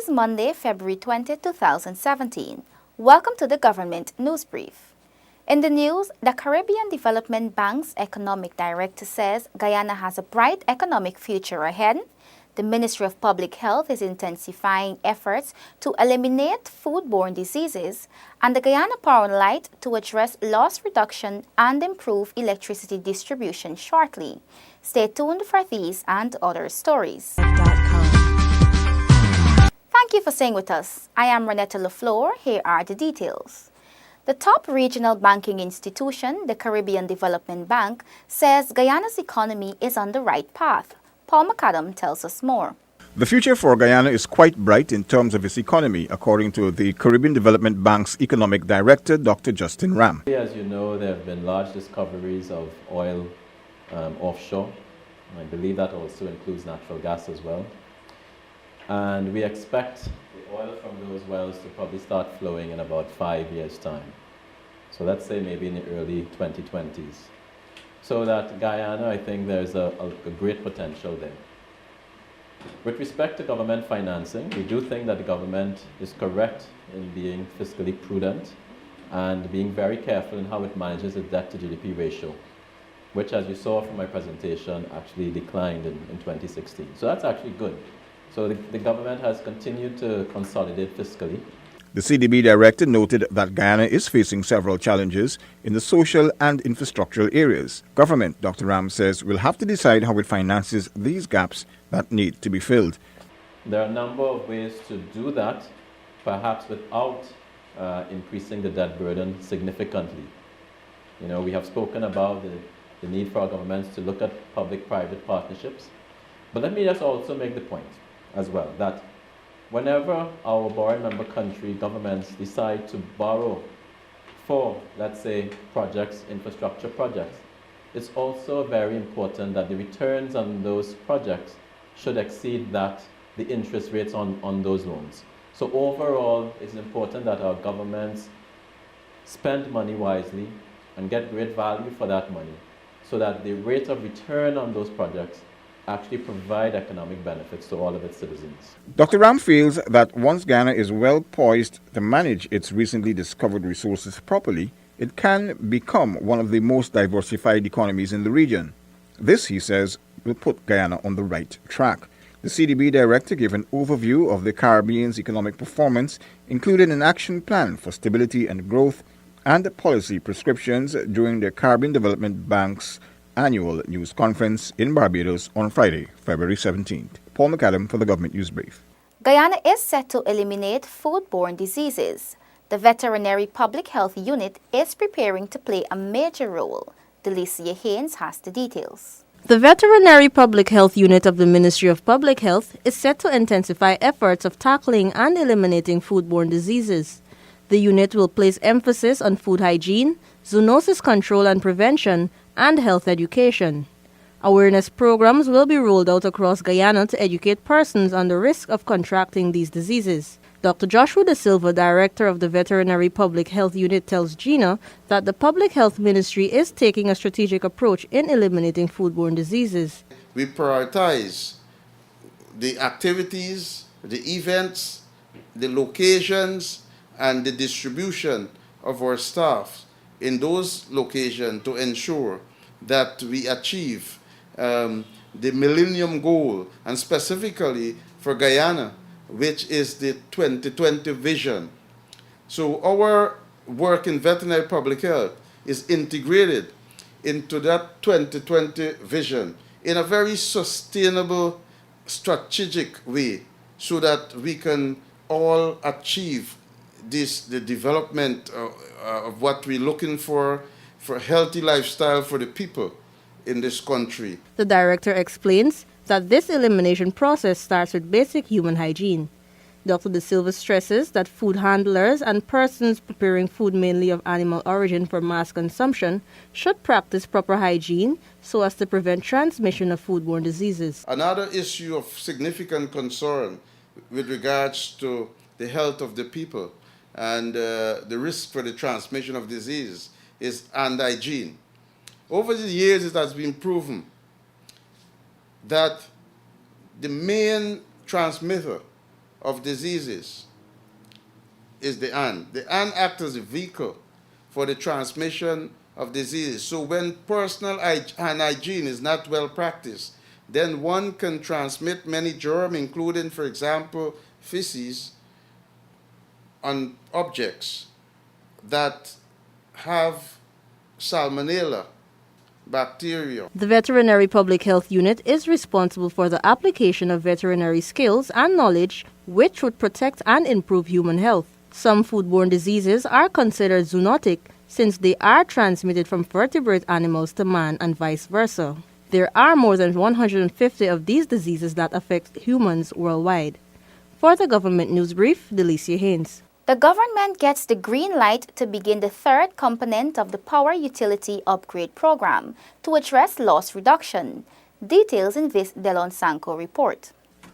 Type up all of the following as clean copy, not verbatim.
is Monday, February 20, 2017. Welcome to the Government News Brief. In the news, the Caribbean Development Bank's economic director says Guyana has a bright economic future ahead. The Ministry of Public Health is intensifying efforts to eliminate foodborne diseases, and the Guyana Power and Light to address loss reduction and improve electricity distribution shortly. Stay tuned for these and other stories. Thank you for staying with us. I am Renetta LaFleur. Here are the details. The top regional banking institution, the Caribbean Development Bank, says Guyana's economy is on the right path. Paul McAdam tells us more. The future for Guyana is quite bright in terms of its economy, according to the Caribbean Development Bank's Economic Director, Dr. Justin Ram. As you know, there have been large discoveries of oil offshore. I believe that also includes natural gas as well. And we expect the oil from those wells to probably start flowing in about 5 years' time. So let's say maybe in the early 2020s. So that Guyana, I think there's a great potential there. With respect to government financing, we do think that the government is correct in being fiscally prudent and being very careful in how it manages its debt to GDP ratio, which, as you saw from my presentation, actually declined in 2016. So that's actually good. So the government has continued to consolidate fiscally. The CDB director noted that Guyana is facing several challenges in the social and infrastructural areas. Government, Dr. Ram says, will have to decide how it finances these gaps that need to be filled. There are a number of ways to do that, perhaps without increasing the debt burden significantly. You know, we have spoken about the need for our governments to look at public-private partnerships. But let me just also make the point as well that whenever our borrowing member country governments decide to borrow for, let's say, projects, infrastructure projects, it's also very important that the returns on those projects should exceed the interest rates on those loans. So overall, it's important that our governments spend money wisely and get great value for that money so that the rate of return on those projects actually provide economic benefits to all of its citizens. Dr. Ram feels that once Guyana is well poised to manage its recently discovered resources properly, it can become one of the most diversified economies in the region. This, he says, will put Guyana on the right track. The CDB director gave an overview of the Caribbean's economic performance, including an action plan for stability and growth and policy prescriptions during the Caribbean Development Bank's annual news conference in Barbados on Friday, February 17th. Paul McAdam for the Government News Brief. Guyana is set to eliminate foodborne diseases. The Veterinary Public Health Unit is preparing to play a major role. Delicia Haynes has the details. The Veterinary Public Health Unit of the Ministry of Public Health is set to intensify efforts of tackling and eliminating foodborne diseases. The unit will place emphasis on food hygiene, zoonosis control and prevention, and health education. Awareness programs will be rolled out across Guyana to educate persons on the risk of contracting these diseases. Dr. Joshua De Silva, Director of the Veterinary Public Health Unit, tells Gina that the Public Health Ministry is taking a strategic approach in eliminating foodborne diseases. We prioritize the activities, the events, the locations, and the distribution of our staff in those locations to ensure that we achieve the Millennium Goal, and specifically for Guyana, which is the 2020 vision. So our work in veterinary public health is integrated into that 2020 vision in a very sustainable, strategic way so that we can all achieve the development of what we're looking for a healthy lifestyle for the people in this country. The director explains that this elimination process starts with basic human hygiene. Dr. De Silva stresses that food handlers and persons preparing food mainly of animal origin for mass consumption should practice proper hygiene so as to prevent transmission of foodborne diseases. Another issue of significant concern with regards to the health of the people and the risk for the transmission of disease is hand hygiene. Over the years, it has been proven that the main transmitter of diseases is the AN. The AN acts as a vehicle for the transmission of diseases. So when personal hand hygiene is not well practiced, then one can transmit many germs, including, for example, feces on objects that have salmonella bacteria. The Veterinary Public Health Unit is responsible for the application of veterinary skills and knowledge which would protect and improve human health. Some foodborne diseases are considered zoonotic since they are transmitted from vertebrate animals to man and vice versa. There are more than 150 of these diseases that affect humans worldwide. For the Government News Brief, Delicia Haynes. The government gets the green light to begin the third component of the Power Utility Upgrade Program to address loss reduction. Details in this Delon Sanko report.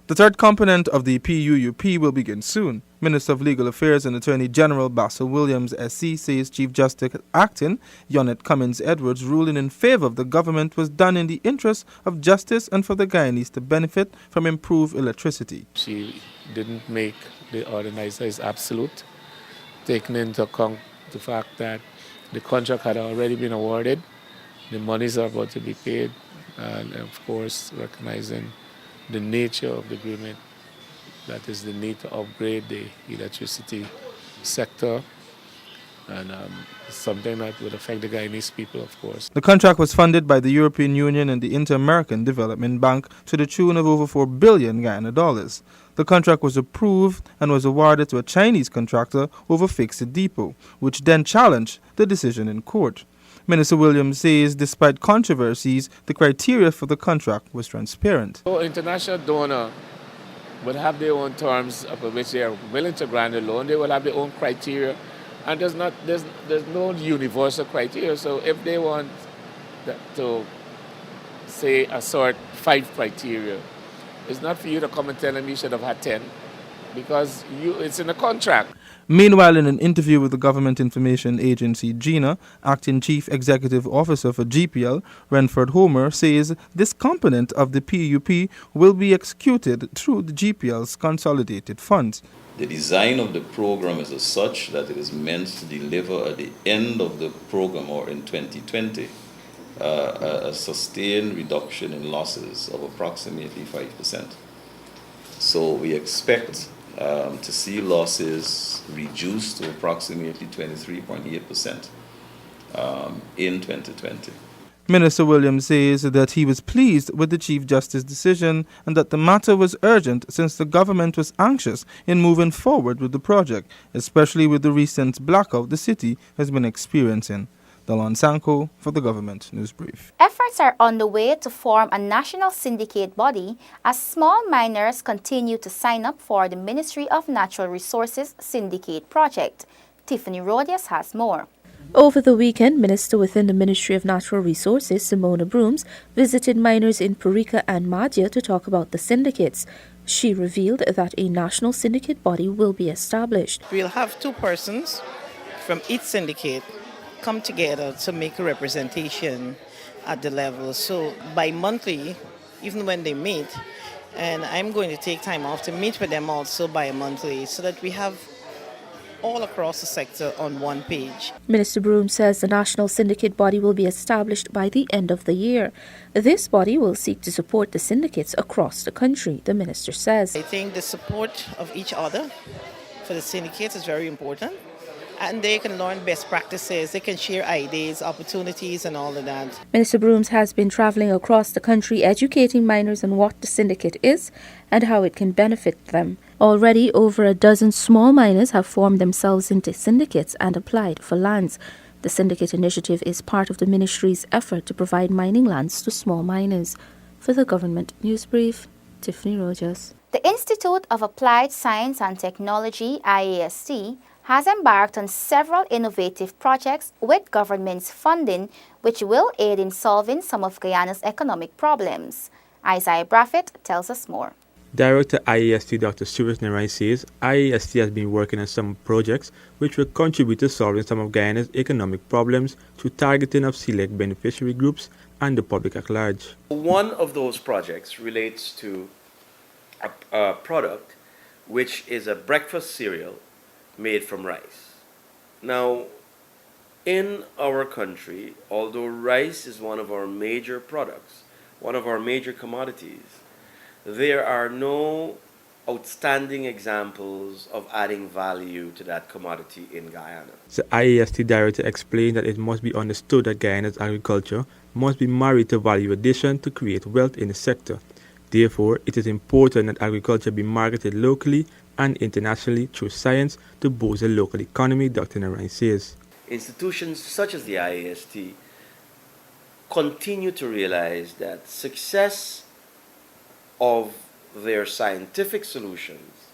The third component of the PUUP will begin soon. Minister of Legal Affairs and Attorney General Basil Williams, SC, says Chief Justice Acting Yonet Cummins Edwards' ruling in favor of the government was done in the interest of justice and for the Guyanese to benefit from improved electricity. She didn't make the ordinancer is absolute, taking into account the fact that the contract had already been awarded, the monies are about to be paid, and of course recognizing the nature of the agreement, that is the need to upgrade the electricity sector, and something that would affect the Guyanese people, of course. The contract was funded by the European Union and the Inter-American Development Bank to the tune of over $4 billion Guyana dollars. The contract was approved and was awarded to a Chinese contractor over Fixed Depot, which then challenged the decision in court. Minister Williams says despite controversies, the criteria for the contract was transparent. So international donor will have their own terms of which they are willing to grant a loan. They will have their own criteria, and there's no universal criteria. So if they want to say assert 5 criteria, it's not for you to come and tell them you should have had 10, because it's in the contract. Meanwhile, in an interview with the Government Information Agency, GINA, Acting Chief Executive Officer for GPL, Renford Homer, says this component of the PUP will be executed through the GPL's consolidated funds. The design of the program is as such that it is meant to deliver at the end of the program, or in 2020, a sustained reduction in losses of approximately 5%. So we expect to see losses reduced to approximately 23.8% in 2020. Minister Williams says that he was pleased with the Chief Justice's decision and that the matter was urgent since the government was anxious in moving forward with the project, especially with the recent blackout the city has been experiencing. Delon Sanko for the Government News Brief. Efforts are underway to form a national syndicate body as small miners continue to sign up for the Ministry of Natural Resources Syndicate project. Tiffany Rodias has more. Over the weekend, Minister within the Ministry of Natural Resources, Simona Brooms, visited miners in Purika and Madhya to talk about the syndicates. She revealed that a national syndicate body will be established. We'll have 2 persons from each syndicate come together to make a representation at the level. So bi-monthly, even when they meet, and I'm going to take time off to meet with them also bi-monthly so that we have all across the sector on one page. Minister Broom says the national syndicate body will be established by the end of the year. This body will seek to support the syndicates across the country, the minister says. I think the support of each other for the syndicates is very important. And they can learn best practices, they can share ideas, opportunities and all of that. Minister Brooms has been travelling across the country educating miners on what the syndicate is and how it can benefit them. Already over a dozen small miners have formed themselves into syndicates and applied for lands. The syndicate initiative is part of the ministry's effort to provide mining lands to small miners. For the Government News Brief, Tiffany Rogers. The Institute of Applied Science and Technology, IASC, has embarked on several innovative projects with government's funding, which will aid in solving some of Guyana's economic problems. Isaiah Braffett tells us more. Director IASC Dr. Suresh Narai says IASC has been working on some projects which will contribute to solving some of Guyana's economic problems through targeting of select beneficiary groups and the public at large. One of those projects relates to a product which is a breakfast cereal made from rice. Now, in our country, although rice is one of our major products, one of our major commodities, there are no outstanding examples of adding value to that commodity in Guyana. The IASC director explained that it must be understood that Guyana's agriculture must be married to value addition to create wealth in the sector. Therefore, it is important that agriculture be marketed locally and internationally through science to boost the local economy, Dr. Narain says. Institutions such as the IAST continue to realize that success of their scientific solutions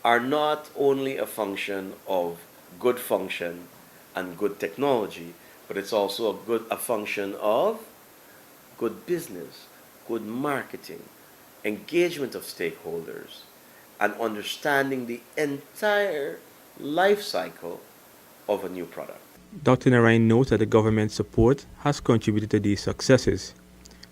are not only a function of good function and good technology, but it's also a function of good business, good marketing, engagement of stakeholders, and understanding the entire life cycle of a new product. Dr. Narain notes that the government's support has contributed to these successes.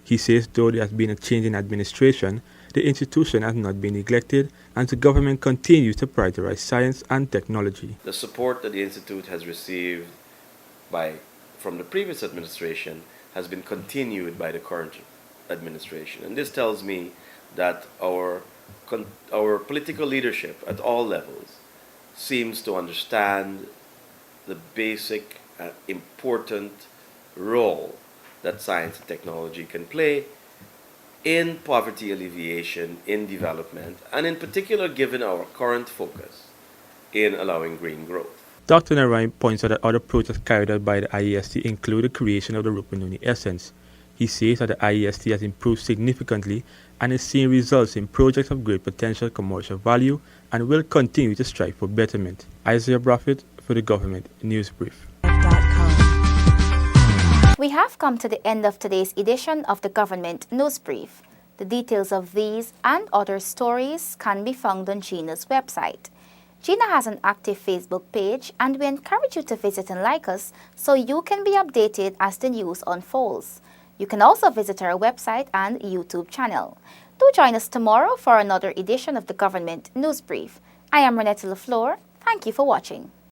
He says though there has been a change in administration, the institution has not been neglected and the government continues to prioritize science and technology. The support that the Institute has received from the previous administration has been continued by the current administration. And this tells me that our political leadership at all levels seems to understand the basic important role that science and technology can play in poverty alleviation, in development, and in particular given our current focus in allowing green growth. Dr. Narain points out that other projects carried out by the IAST include the creation of the Rupununi Essence. He says that the IAST has improved significantly and is seeing results in projects of great potential commercial value and will continue to strive for betterment. Isaiah Braffett for the Government News Brief. We have come to the end of today's edition of the Government News Brief. The details of these and other stories can be found on GINA's website. GINA has an active Facebook page and we encourage you to visit and like us so you can be updated as the news unfolds. You can also visit our website and YouTube channel. Do join us tomorrow for another edition of the Government News Brief. I am Renette Lafleur. Thank you for watching.